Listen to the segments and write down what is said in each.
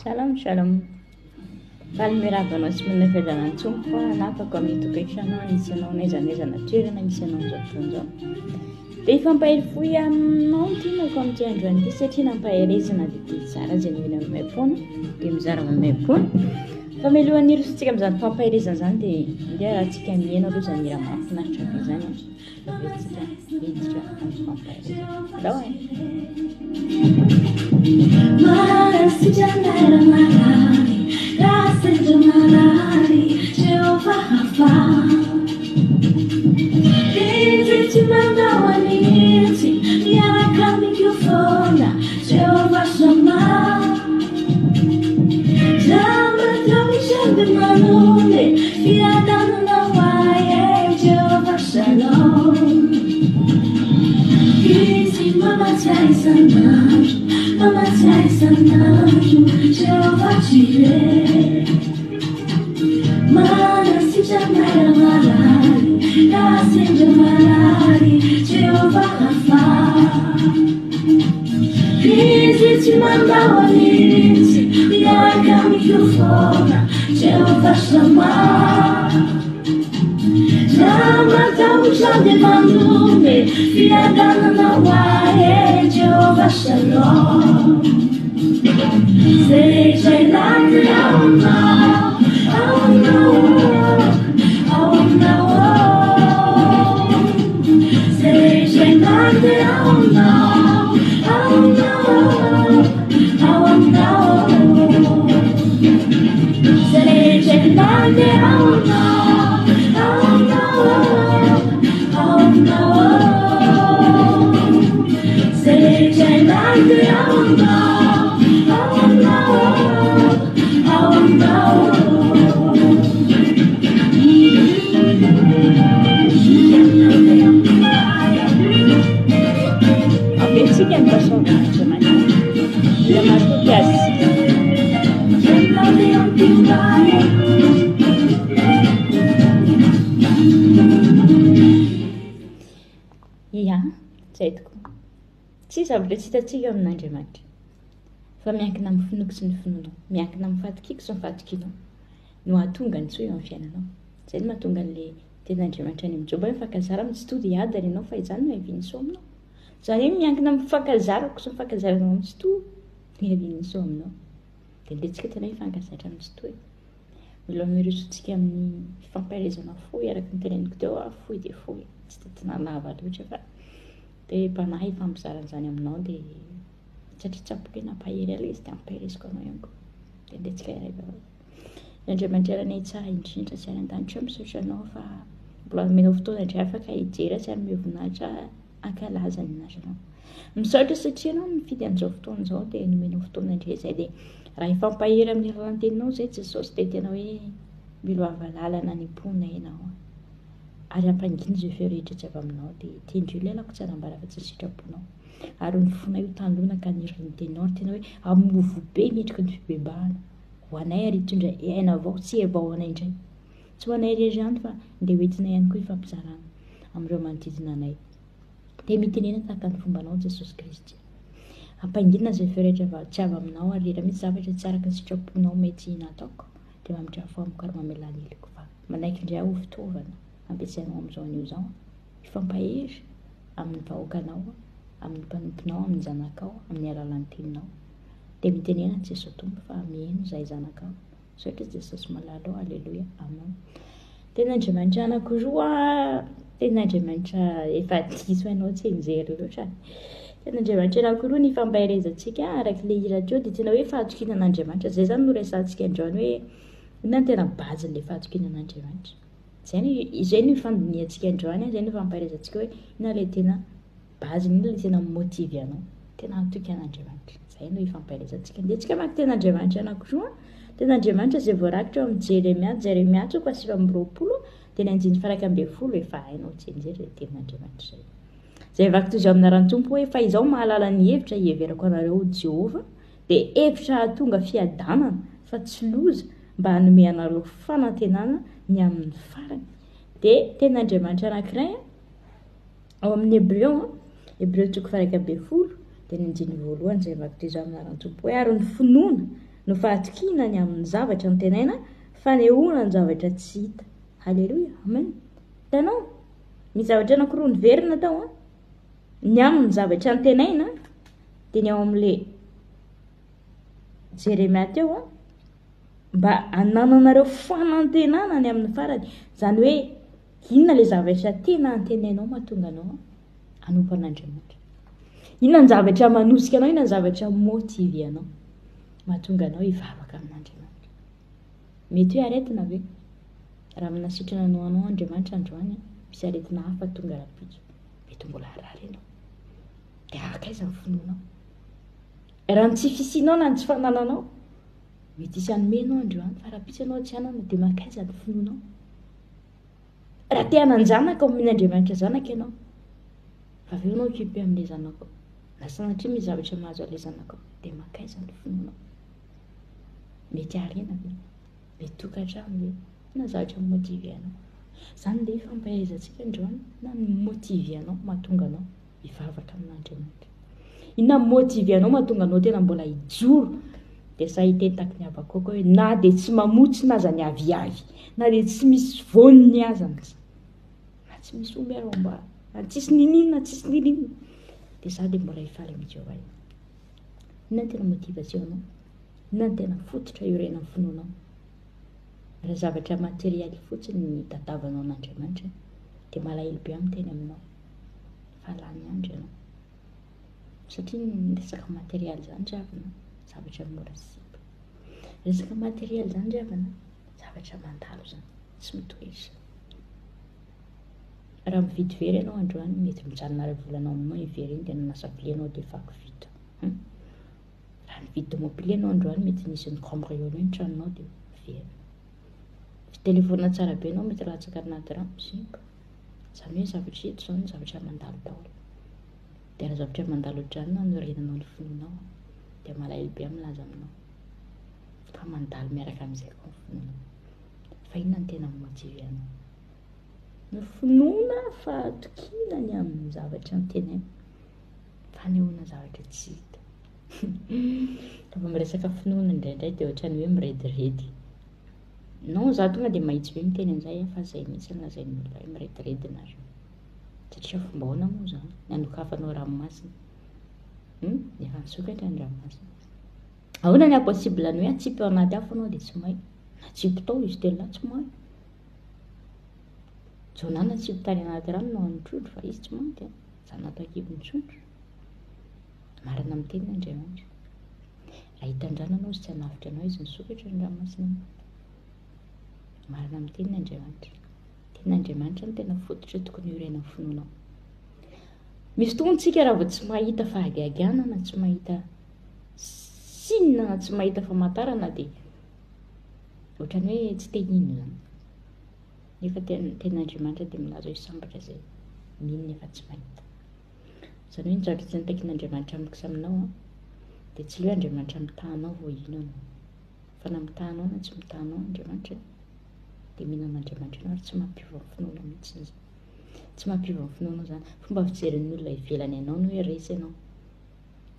Shalom, shalom. Valmirabana sy minafedana antsompo fa napako amin'ny tokantrano nisy anao n'aiza toerana misy anao amin'izao fotoan'izao. Dia ifampahery fohy aminao ty nako amin'ity androany ity satria nampaherezana dia tsara izay nohina amin'ny maim-poana dia mizara amin'ny maim-poana. Fa mialohan'ny hirosotsika amin'izany fampaherezana izany dia ndeha rahantsika mihaino aloha izany mira mahafinaritra be izany avetsika hiditra amin'ny fampaherezana. Alao e! Marasijanera marari, raseja marari, Jehovah Rafa. Dizi ti mandava nizi, yaraka mikrofona, Jehovah Shammah. Jamba tawi jambe manune, fiadana na waye, Jehovah Shalom. Dizi mama chai sanaju, Mama chai sanaju, Jehovah Jireh. Mana si jamera marari, raseja marari, Jehovah Rafa. Dizi ti mandava nizi, yaraka mikrofona, Jehovah Shammah. Jamba tawi jambe mandume, fiadana na wae, Jehovah Shalom. Seja ilante auna, seja ilante auna, seja ilante auna. Ia, zay tokoa. Tsy zavatra tsy hitatsika amin'Andriamanitra. Fa miankina amin'ny finoako sy ny finoanao, miankina amin'ny fatokiako sy ny fatokianao no ahatonga ny tsoa eo amin'ny fiainanao. Izay no mahatonga an'ilay ten'Andriamanitra any amin'ny Joba mifankazara amin'ny tsy tody ady ary ianao fa izany no haviany soa aminao. Izany hoe miankina amin'ny fankazarako sy ny fankazaranao amin'ny tsy toa no haviany soa aminao. Dia iletsika tena hifankazatra amin'ny tsy toa. Mila mirosotsika amin'ny fampaherezana fohy araka ny teneniko teo fohy dia fohy. Tsy tetina lava loatra fa dia mpanahy ifampizaran'izany aminao dia satria tsapoka hoe nampahery alay izy dia ampahereziko anao ihany koa. Dia iletsika iray bavaka. Andriamanitra anay tsara indrindra sy aran-danitra misaotra anao fa mbola nomenao fotoana indray afaka hijery sy hanome voninahitra hankalaza ny anarana. Misaotra satria ianao nifidy an'izao fotoana izao dia nomenao fotoana indray izay dia raha ifampahery amin'ny alalan'ny teninao izay Jesosy dia tena hoe miloava lalana ny mponina ianao. Ary hampanginy izay feo rehetra tsy avy aminao dia tendry lelako tsara ambara fa tsy sitraponao. Ary ny fona io tanlona ka niriny teninao ary tena hoe amovo be mihetrika ny fibebahana. Ho anay ary hitondra aina avao tsy hery ho anay indray. Tsy ho anay irery ihany fa ndeha hoentina ihany koa ifampizarana amin'ireo manodidina anay. Dia mitenena tahaka ny fombanao Jesosy Kristy. Hampangina izay feo rehetra tsy avy aminao ary rehetra mitsy zavatra tsy araka ny sitraponao mety nataoko dia mametrafo amiko ary mamelany heliko fa manaiky indray aho ho fitaovana ampiasainao amin'izao anio izao. Ifampahery amin'ny vahoakanao, amin'ny mpanomponao, amin'ny zanakao, amin'ny alalan'ny teninao. Dia mitenena Jesosy Tompo fa mihaino izahay zanakao. Misaotra Jesosy malalo, aleloia, amen. Ten'Andriamanitra anankiroa, ten'Andriamanitra efa diso ianao tsy mijery loatra. Ten'Andriamanitra anankiroa ny fampaherezantsika arak'ilay hira teo dia tena hoe fahatokinan'Andriamanitra. Izay zany no resantsika androany hoe inona no tena bazin'ilay fahatokinan'Andriamanitra. Izay no fandiniantsika androany, izay no fampaherezantsika hoe inona ilay tena baziny, inona ilay tena motivy anao, tena hatoky an'Andriamanitra. Izay no ifampaherezantsika. Dia tsika maky ten'Andriamanitra anankiroa, ten'Andriamanitra izay voarakitra eo amin'ny Jeremia 9:20 dia ny 9:12 efa hainao tsenjery ilay ten'Andriamanitra izay. Izay vaky toy izao amin'aran'ny Tompo hoe fa izaho mahalala ny hevitra hiheverako anareo Jehova dia hevitra hahatonga fiadanana fa tsy loza mba hanome anareo fanantenana ny amin'ny farany. Dia ten'Andriamanitra anankiray ao amin'ny Hebreo 1:12 dia ny andiny voalohany izay vaky toy izao amin'ny aran'ny Tompo hoe ary ny finoana no fahatokinany amin'ny zavatra ny tenaina fanehoana ny zavatra tsy hita. Halleloia, amen. Hitanao, misy zavatra anankiroa niverina tao a, ny amin'ny zavatra ny tenaina dia ny ao amin'le Jeremia teo a, mba hanananareo fanantenana ny amin'ny farany, zany hoe inona le zavatra tena antenainao mahatonga anao hanompo an'Andriamanitra, inona ny zavatra manosika anao, inona ny zavatra motivy anao mahatonga anao hivavaka amin'Andriamanitra. Mety hoe aretina ve raha minasitrana anao Andriamanitra androany, misy aretina hafa tonga rapitso, mety mbola rary ianao dia akaiza ny finoanao? Raha ny tsy fisinao na ny tsy fanananao mety isy anomenao androany, fa rapitso ianao tsy anana dia makaiza ny finoanao? Raha te hanan-janaka amin'ny Andriamanitra zanaka ianao, fa aveo ianao occupé amin'ilay zanakao, na sanatria misy zavatra mahazo an'ilay zanakao, dia makaiza ny finoanao? Mety harena ve? Mety tokantrano ve? Na zavatra motivy anao. Zany dia fampahaizantsika androany, na ny motivy anao mahatonga anao hivavaka amin'Andriamanitra. Inona motivy anao mahatonga anao tena mbola hijoro, dia sa hitentaky ny Habakoko hoe na dia tsy mamotsy naza ny aviavy, na dia tsy misy voniny aza na tsy misy omby arao-mba, na tsisy nininona, tsisy nininona, dia za dia mbola hifaly amin'ny Jehovah. Inona ny tena motivation anao? Inona ny tena fototra iorenan'ny finoanao? Raha zavatra materialy fotsiny ny tadavanao an'Andriamanitra dia malahelo be amin'ny teny aminao, fa lany andro ianao. Satria ny resaka materialy zany dravana zavatra mora sipa. Resaka materialy zany dravana zavatra mandalo zany, tsy mitoetra. Raha mividy vera ianao androany, mety mijanona ray volanao aminao ivera iny dia nanasa-vilia anao dia vaky vita. Raha mividy tomobily ianao androany, mety nisy ny cambriolé ny tranonao dia vera. Telefona tsara be ianao, mety latsaka anaty rano, simba. Zany hoe zavatra eto zany zavatra mandalo daholo. Dia raha zavatra mandalo ohatran'ny anorenanao ny finoanao dia malahelo be milaza aminao, fa mandalo miaraka amin'izay koa ny finoanao. Fa inona ny tena motivy anao? Ny finoana fahatokinany amin'ny zavatra ny tenaina, fanehoana zavatra tsy hita. Rehefa miresaka finoana indraindray dia ohatran'ny hoe mirediredy. Non, za tonga dia mahitsy be miteny an'izay fa izay mihitsy ny lazain'ny olona hoe mirediredy nareo. Satria fomba ahoana moa zany? Ny anokafanao ranomasina, efa nisokatra ny ranomasina. Ahoana ny impossible ny hoe atsipy ao anaty afo anao dia tsy may? Natsipy tao izy telo tsy may. Jona natsipy tany anaty rano no ny trondro, fa izy tsy mainty. Zany natao kibo ny trondro. Marina amin'ny tenin'Andriamanitra. Raha hitandrana anao izy tsy hanafitra anao, izy nisokatra ny ranomasina. Marina amin'ny tenin'Andriamanitra. Tenin'Andriamanitra no tena fototra tokony iorenan'ny finoanao. Misy tokontsika raha vao tsy mahita fahagagana na tsy mahita sinina na tsy mahita famantarana dia ohatran'ny hoe tsy te hino zany. Nefa tenin'Andriamanitra dia milaza hoe sambatra izay mino nefa tsy mahita. Zany hoe ny zavatra tsy nitakin'Andriamanitra amikisa aminao dia tsy hoe Andriamanitra mitahanao vao ino anao, fa na mitahanao na tsy mitahanao Andriamanitra dia mino an'Andriamanitra ianao ary tsy mampiova ny finoanao mihitsy izy. Tsy mampiova ny finoanao zany. Fomba fijerin'ny olona ivelany ianao no hoe resy ianao.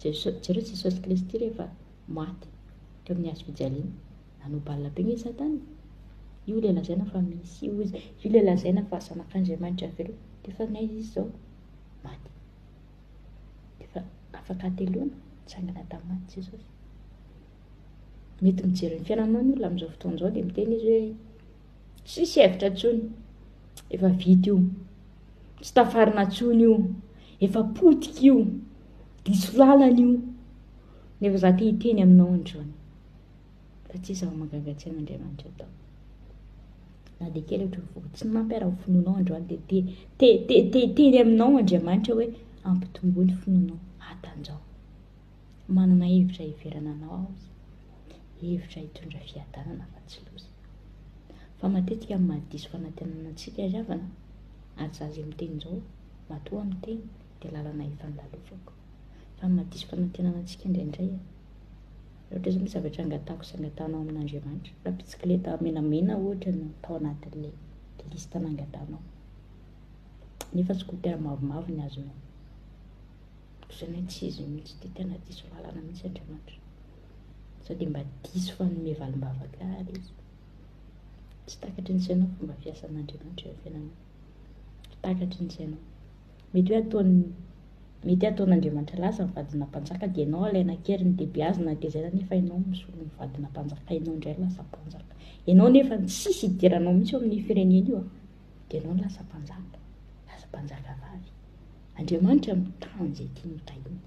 Jereo Jesosy Kristy rehefa maty teo amin'ny hazo-fijaliana, nanompa alina be ny Satana. Io ilay lazaina fa misy io izy, io ilay lazaina fa zanak'Andriamanitra veloa, dia fa n'aiza izy izao maty. Dia fa afaka ateloana, tsangana tamin'ny maty Jesosy. Mety mijery ny fiainanao ny olona amin'izao fotoana izao dia miteny izy hoe tsisy hevitra intsony, efa vita io, tsy tafarina intsony io, efa potika io, diso lalana io. Nefa za te hiteny aminao androany fa tsy izaho magaga-tsy an'Andriamanitra tao. Na dia kely ohatra vao tsy nampiara ny finoanao androany dia teny aminao Andriamanitra hoe ampitombo ny finoanao hatanjao. Manana hevitra hiverana anao aho izy, hevitra hitondra fiadanana fa tsy loza. Fa matetika amin'ny mahadiso fanantenana antsika izy avana, ary za izay miteny izao matoa miteny dia lalana hifandalovako. Fa mahadiso fanantenana antsika indraindray ohatra izao misy zavatra angatahako sy angatanao amin'Andriamanitra, raha bitsikileta menamena ohatra no tao anatin'ilay lista nangatanao, nefa skotera mavomavo ny azonao. Izany hoe tsy izy mihitsy dia tena diso lalana mihitsy Andriamanitra. sao dia mba diso fa nome valim-bavaka ary izy tsy takatry ny sainao fomba fiasan'Andriamanitra eo fiainanao takatry ny sainao mety ataon'Andriamanitra lasa mivadina mpanjaka dia ianao alaina kely ny debiazina dia zay nefa ianao misolo mivadina mpanjaka ianao indray lasa mpanjaka ianao nefa tsisy idiranao mihitsy eo amin'ny firenena io dia ianao lasa mpanjaka vavy. Andriamanitra mitany zay tiany tahiny.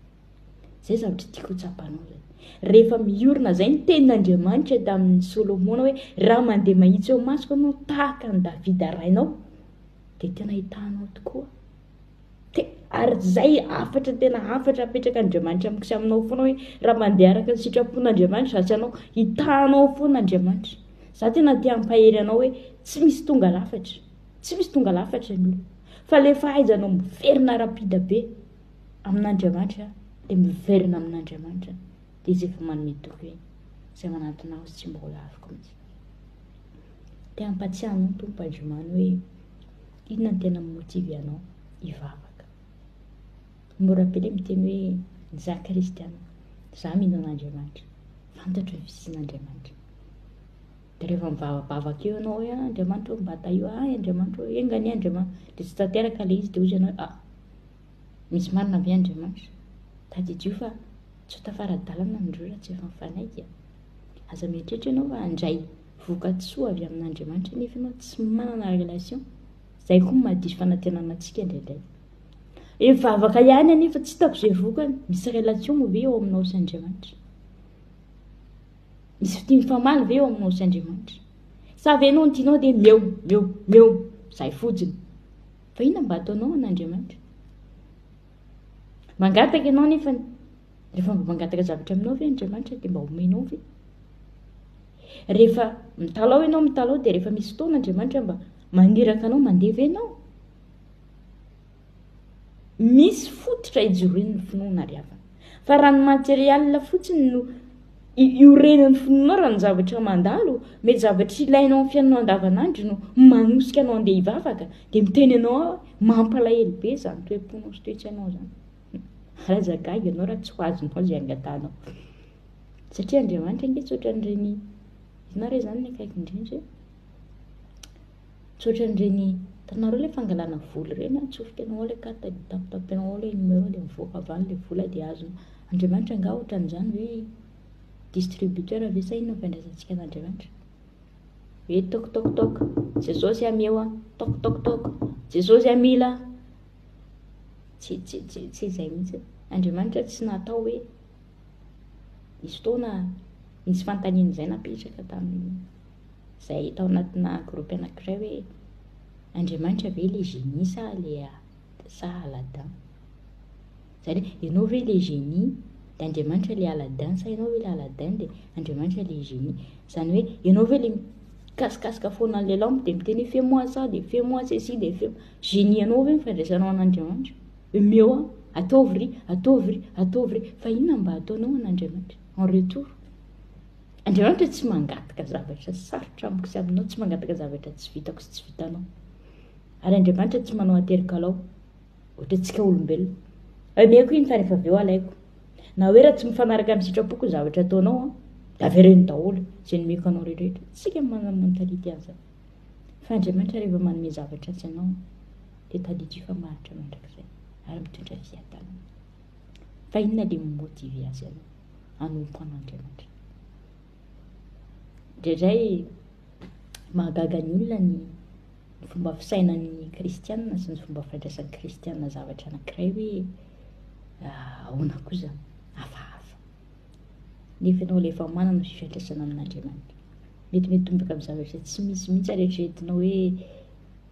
Zay zavatra tiako tsapanao zay. Rehefa miorina zay ny tenin'Andriamanitra tamin'ny Solomona hoe raha mandeha mahitsy eo masoko anao tahaka ny Davida rainao dia tena hitanao tokoa. Ary zay afatra tena afatra apetraka Andriamanitra mikisy aminao foana hoe raha mandeha araka ny sitrapon'Andriamanitra ratsy anao hitanao foana Andriamanitra. Za tena tia ampahery anao hoe tsy misy tonga lafatra. Tsy misy tonga lafatra ny olona. Fa le fahaizanao miverina rapida be amin'Andriamanitra dia miverina amin'Andriamanitra dia izy efa manome toky hoe izay manantona aho tsy mbola afaka mihitsy. Tia ampatsiahana ny Tompo Andriamano hoe inona ny tena mimotivy anao hivavaka. Mora be ilay miteny hoe za kristiana, za mino an'Andriamanitra, fantatro ny fisian'Andriamanitra. Dia rehefa mivavaka eo ianao hoe Andriamanitra mbata io Andriamanitra engany Andriamanitra dia tsy tanteraka ilay izy dia hozy ianao misy marina be Andriamanitra tadidio fa tsy ho tafara-dalana ny rora tsy efa mifanaiky. Aza mieritreritra ianao fa handray voka-tsoa avy amin'Andriamanitra nefa ianao tsy manana relation. Zay koa mahadiso fanantenana antsika indraindray. Mivavaka ihany anefa tsy hitako izay vokany. Misy relation ve eo aminao sy Andriamanitra? Misy fitiany ve eo aminao sy Andriamanitra? Sa ve ianao ny tianao dia meo izay fotsiny. Fa inona mba ataonao an'Andriamanitra? Mangataka ianao nefa rehefa mba mangataka zavatra aminao ve Andriamanitra dia mba omenao ve? Rehefa mitalao ianao dia rehefa misy fotoana Andriamanitra mba maniraka anao mandeha ve ianao? Misy fototra ijoroan'ny finoana ry havana. Fa raha ny materialina fotsiny no iorenan'ny finoana raha ny zavatra mandalo, mety zavatra ilainao amin'ny fiainanao andavanandro no manosika anao andeha hivavaka dia miteny anao mampalahelo be izany toe-ponao sy toe-tsainao izany. Razagaga ianao raha tsy ho azonao izay angatanao. Satria Andriamanitra ange tsy ohatran'ireny inona re izany ny akaiky indrindra tsy ohatran'ireny tanareo ilay fangalana vola ireny atsofoka anao ilay carte tapitapitanao ilay numéro dia mivoaka avy any ilay vola dia azonao. Andriamanitra anga ohatran'izany hoe distributeur ve sa inona fandraisantsika an'Andriamanitra? Hoe toc Jesosy ameo toc Jesosy amila. Tsy izay mihitsy. Andriamanitra tsy natao hoe nisy fotoana nisy fantaniana izay napetraka tamin'izay tao anatina gropy anankiray hoe Andriamanitra ve ilay génie sa Aladin? Zany ianao ve ilay génie dia Andriamanitra ilay Aladin sa ianao ve ilay Aladin dia Andriamanitra ilay génie? Zany hoe ianao ve ilay kasikasika foana an'ilay lampe dia miteny fais-moi ça dia fais-moi ceci dia fais-moi génie ianao ve mifandraisanao an'Andriamanitra? Meo ataovy ry fa inona mba ataonao an'Andriamanitra en retour? Andriamanitra tsy mangataka zavatra sarotra amiko sy aminao, tsy mangataka zavatra tsy vitako sy tsy vitanao. Ary Andriamanitra tsy manao aterikalao ohatra antsika olombelona. Ameko iny fa rehefa avy eo alaiko. Na hoe raha tsy mifanaraka amin'ny sitrapoko ny zavatra ataonao avereny daholo izay nomeko anao rehetrarehetra. Tsika manana mentality an'izany. Fa Andriamanitra rehefa manome zavatra tsy anao dia tadidio fa maharitra mandrakizay ary mitondra fiadanana. Fa inona ilay mimotivy azy ianao hanompo an'Andriamanitra? Indraindray mahagaga ny olona ny fomba fisainan'ny kristianina sy ny fomba fifandraisan'ny kristianina zavatra anankiray hoe ahoana kosa hafahafa. Nefa ianao ilay efa manana fifandraisana amin'Andriamanitra. Mety tombaka amin'ny zavatra tsy misy mihitsy eritreretinao hoe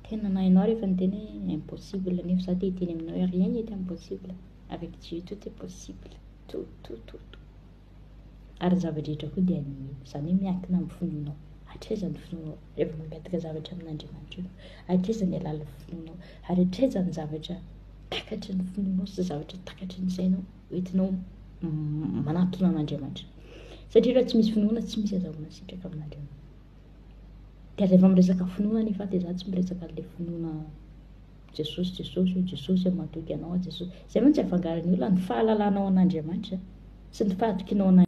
tena na ianao rehefa niteny hoe impossible nefa za te hiteny aminao hoe rien n'est impossible. Avec Dieu tout est possible. Tout. Ary zavatra rehetra koa dia ny izany hoe miankina amin'ny finoanao. Hatraiza ny finoanao rehefa mangataka zavatra amin'Andriamanitra io. Hatraiza ny alalan'ny finoanao ary hatraiza ny zavatra takatry ny finoanao sy zavatra takatry ny sainao hoentinao manatona an'Andriamanitra. Satria raha tsy misy finoana tsy misy azahoana sitraka amin'Andriamanitra. Dia rehefa miresaka finoana nefa dia za tsy miresaka an'ilay finoana Jesosy matoky anao Jesosy. Izay mantsy afangaran'ny olona ny fahalalanao an'Andriamanitra sy ny fahatokinao